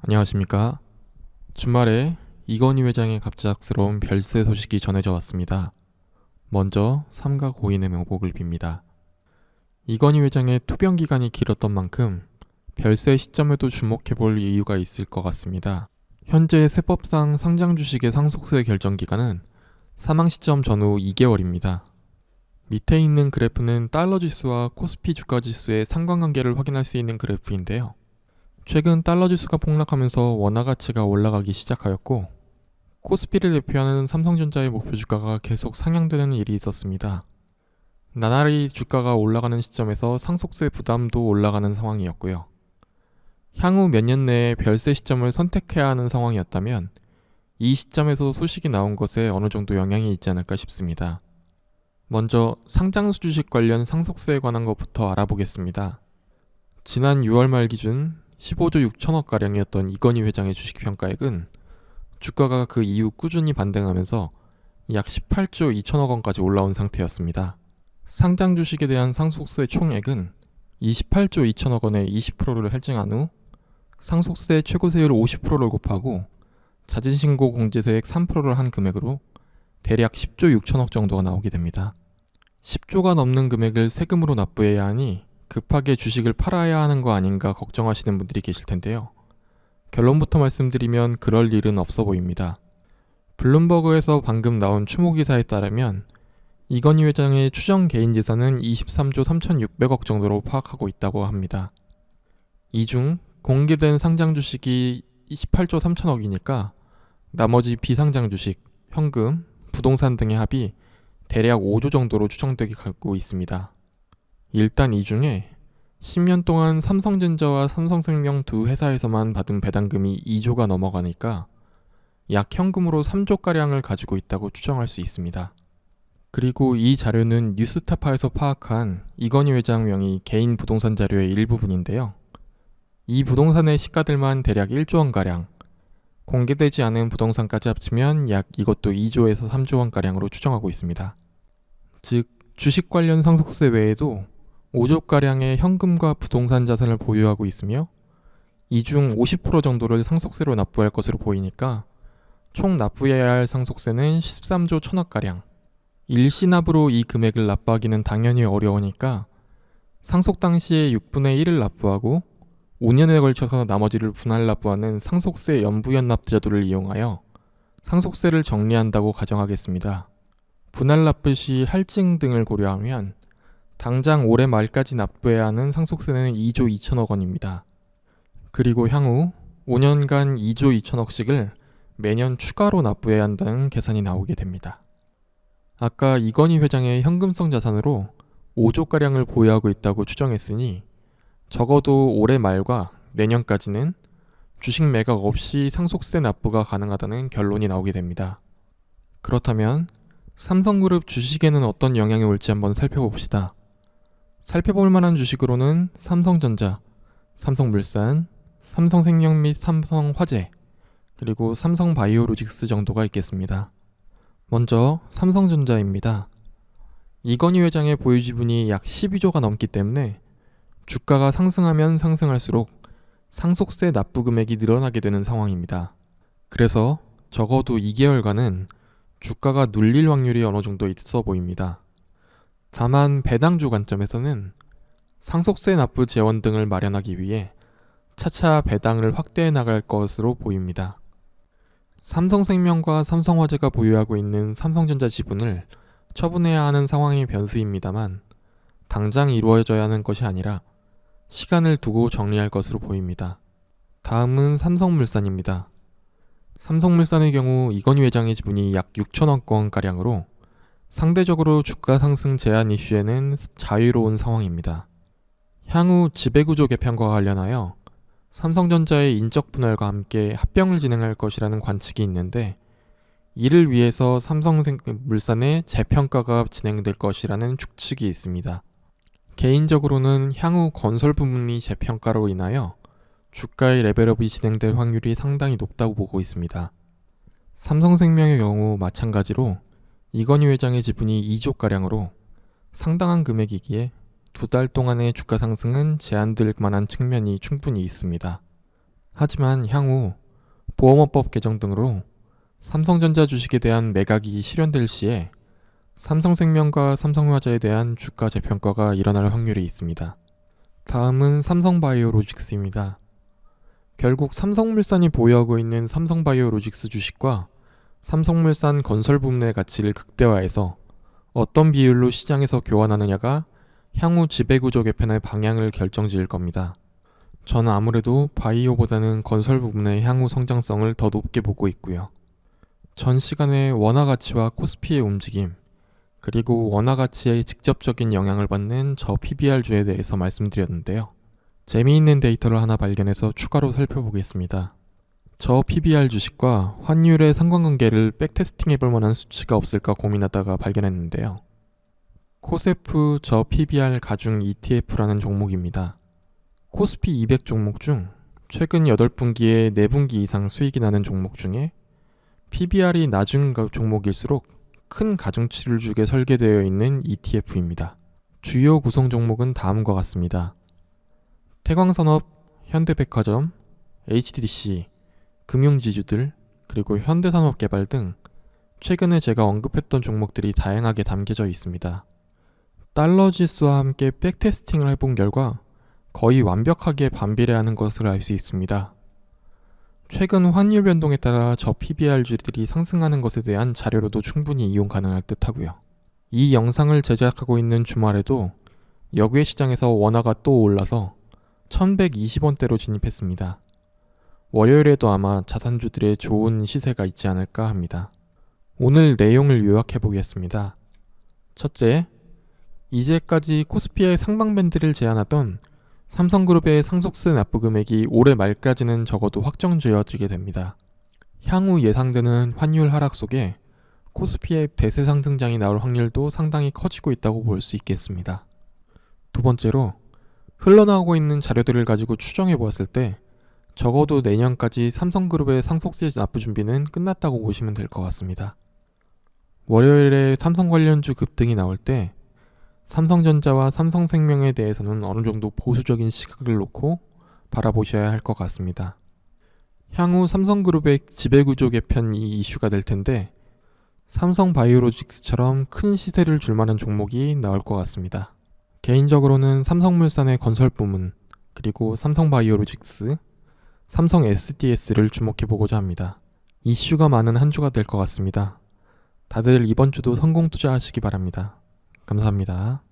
안녕하십니까. 주말에 이건희 회장의 갑작스러운 별세 소식이 전해져 왔습니다. 먼저 삼가 고인의 명복을 빕니다. 이건희 회장의 투병 기간이 길었던 만큼 별세 시점에도 주목해볼 이유가 있을 것 같습니다. 현재 세법상 상장 주식의 상속세 결정 기간은 사망 시점 전후 2개월입니다. 밑에 있는 그래프는 달러 지수와 코스피 주가 지수의 상관관계를 확인할 수 있는 그래프인데요. 최근 달러 지수가 폭락하면서 원화 가치가 올라가기 시작하였고 코스피를 대표하는 삼성전자의 목표 주가가 계속 상향되는 일이 있었습니다. 나날이 주가가 올라가는 시점에서 상속세 부담도 올라가는 상황이었고요. 향후 몇 년 내에 별세 시점을 선택해야 하는 상황이었다면 이 시점에서 소식이 나온 것에 어느 정도 영향이 있지 않을까 싶습니다. 먼저 상장수 주식 관련 상속세에 관한 것부터 알아보겠습니다. 지난 6월 말 기준 15조 6천억가량이었던 이건희 회장의 주식 평가액은 주가가 그 이후 꾸준히 반등하면서 약 18조 2천억 원까지 올라온 상태였습니다. 상장 주식에 대한 상속세 총액은 28조 2천억 원의 20%를 할증한 후 상속세 최고세율 50%를 곱하고 자진신고 공제세액 3%를 한 금액으로 대략 10조 6천억 정도가 나오게 됩니다. 10조가 넘는 금액을 세금으로 납부해야 하니 급하게 주식을 팔아야 하는 거 아닌가 걱정하시는 분들이 계실 텐데요. 결론부터 말씀드리면 그럴 일은 없어 보입니다. 블룸버그에서 방금 나온 추모기사에 따르면 이건희 회장의 추정 개인 재산은 23조 3,600억 정도로 파악하고 있다고 합니다. 이 중 공개된 상장 주식이 18조 3천억이니까 나머지 비상장 주식, 현금, 부동산 등의 합이 대략 5조 정도로 추정되고 있습니다. 일단 이 중에 10년 동안 삼성전자와 삼성생명 두 회사에서만 받은 배당금이 2조가 넘어가니까 약 현금으로 3조가량을 가지고 있다고 추정할 수 있습니다. 그리고 이 자료는 뉴스타파에서 파악한 이건희 회장 명의 개인 부동산 자료의 일부분인데요. 이 부동산의 시가들만 대략 1조 원가량, 공개되지 않은 부동산까지 합치면 약 이것도 2조에서 3조 원가량으로 추정하고 있습니다. 즉, 주식 관련 상속세 외에도 5조가량의 현금과 부동산 자산을 보유하고 있으며 이 중 50% 정도를 상속세로 납부할 것으로 보이니까 총 납부해야 할 상속세는 13조 1천억가량. 일시납으로 이 금액을 납부하기는 당연히 어려우니까 상속 당시에 6분의 1을 납부하고 5년에 걸쳐서 나머지를 분할 납부하는 상속세 연부연납 제도를 이용하여 상속세를 정리한다고 가정하겠습니다. 분할 납부 시 할증 등을 고려하면 당장 올해 말까지 납부해야 하는 상속세는 2조 2천억 원입니다. 그리고 향후 5년간 2조 2천억씩을 매년 추가로 납부해야 한다는 계산이 나오게 됩니다. 아까 이건희 회장의 현금성 자산으로 5조가량을 보유하고 있다고 추정했으니 적어도 올해 말과 내년까지는 주식 매각 없이 상속세 납부가 가능하다는 결론이 나오게 됩니다. 그렇다면 삼성그룹 주식에는 어떤 영향이 올지 한번 살펴봅시다. 살펴볼 만한 주식으로는 삼성전자, 삼성물산, 삼성생명 및 삼성화재, 그리고 삼성바이오로직스 정도가 있겠습니다. 먼저 삼성전자입니다. 이건희 회장의 보유 지분이 약 12조가 넘기 때문에 주가가 상승하면 상승할수록 상속세 납부 금액이 늘어나게 되는 상황입니다. 그래서 적어도 2개월간은 주가가 눌릴 확률이 어느 정도 있어 보입니다. 다만 배당주 관점에서는 상속세 납부 재원 등을 마련하기 위해 차차 배당을 확대해 나갈 것으로 보입니다. 삼성생명과 삼성화재가 보유하고 있는 삼성전자 지분을 처분해야 하는 상황이 변수입니다만 당장 이루어져야 하는 것이 아니라 시간을 두고 정리할 것으로 보입니다. 다음은 삼성물산입니다. 삼성물산의 경우 이건희 회장의 지분이 약 6천억 원가량으로 상대적으로 주가 상승 제한 이슈에는 자유로운 상황입니다. 향후 지배구조 개편과 관련하여 삼성전자의 인적 분할과 함께 합병을 진행할 것이라는 관측이 있는데 이를 위해서 삼성물산의 재평가가 진행될 것이라는 추측이 있습니다. 개인적으로는 향후 건설 부문이 재평가로 인하여 주가의 레벨업이 진행될 확률이 상당히 높다고 보고 있습니다. 삼성생명의 경우 마찬가지로 이건희 회장의 지분이 2조가량으로 상당한 금액이기에 2달 동안의 주가 상승은 제한될 만한 측면이 충분히 있습니다. 하지만 향후 보험업법 개정 등으로 삼성전자 주식에 대한 매각이 실현될 시에 삼성생명과 삼성화재에 대한 주가 재평가가 일어날 확률이 있습니다. 다음은 삼성바이오로직스입니다. 결국 삼성물산이 보유하고 있는 삼성바이오로직스 주식과 삼성물산 건설 부문의 가치를 극대화해서 어떤 비율로 시장에서 교환하느냐가 향후 지배구조 개편의 방향을 결정지을 겁니다. 저는 아무래도 바이오보다는 건설 부문의 향후 성장성을 더 높게 보고 있고요. 전 시간에 원화 가치와 코스피의 움직임, 그리고 원화 가치에 직접적인 영향을 받는 저 PBR주에 대해서 말씀드렸는데요. 재미있는 데이터를 하나 발견해서 추가로 살펴보겠습니다. 저 PBR 주식과 환율의 상관관계를 백테스팅 해볼 만한 수치가 없을까 고민하다가 발견했는데요. 코세프 저 PBR 가중 ETF라는 종목입니다. 코스피 200 종목 중 최근 8분기에 4분기 이상 수익이 나는 종목 중에 PBR이 낮은 종목일수록 큰 가중치를 주게 설계되어 있는 ETF입니다. 주요 구성 종목은 다음과 같습니다. 태광산업, 현대백화점, HTDC, 금융지주들, 그리고 현대산업개발 등 최근에 제가 언급했던 종목들이 다양하게 담겨져 있습니다. 달러 지수와 함께 백테스팅을 해본 결과 거의 완벽하게 반비례하는 것을 알 수 있습니다. 최근 환율 변동에 따라 저 PBR주들이 상승하는 것에 대한 자료로도 충분히 이용 가능할 듯 하고요. 이 영상을 제작하고 있는 주말에도 역외 시장에서 원화가 또 올라서 1120원대로 진입했습니다. 월요일에도 아마 자산주들의 좋은 시세가 있지 않을까 합니다. 오늘 내용을 요약해 보겠습니다. 첫째, 이제까지 코스피의 상방밴드를 제한하던 삼성그룹의 상속세 납부 금액이 올해 말까지는 적어도 확정지어지게 됩니다. 향후 예상되는 환율 하락 속에 코스피의 대세 상승장이 나올 확률도 상당히 커지고 있다고 볼 수 있겠습니다. 두 번째로, 흘러나오고 있는 자료들을 가지고 추정해 보았을 때 적어도 내년까지 삼성그룹의 상속세 납부 준비는 끝났다고 보시면 될 것 같습니다. 월요일에 삼성 관련주 급등이 나올 때 삼성전자와 삼성생명에 대해서는 어느 정도 보수적인 시각을 놓고 바라보셔야 할 것 같습니다. 향후 삼성그룹의 지배구조 개편이 이슈가 될 텐데 삼성바이오로직스처럼 큰 시세를 줄 만한 종목이 나올 것 같습니다. 개인적으로는 삼성물산의 건설 부문, 그리고 삼성바이오로직스, 삼성 SDS를 주목해 보고자 합니다. 이슈가 많은 한 주가 될 것 같습니다. 다들 이번 주도 성공 투자하시기 바랍니다. 감사합니다.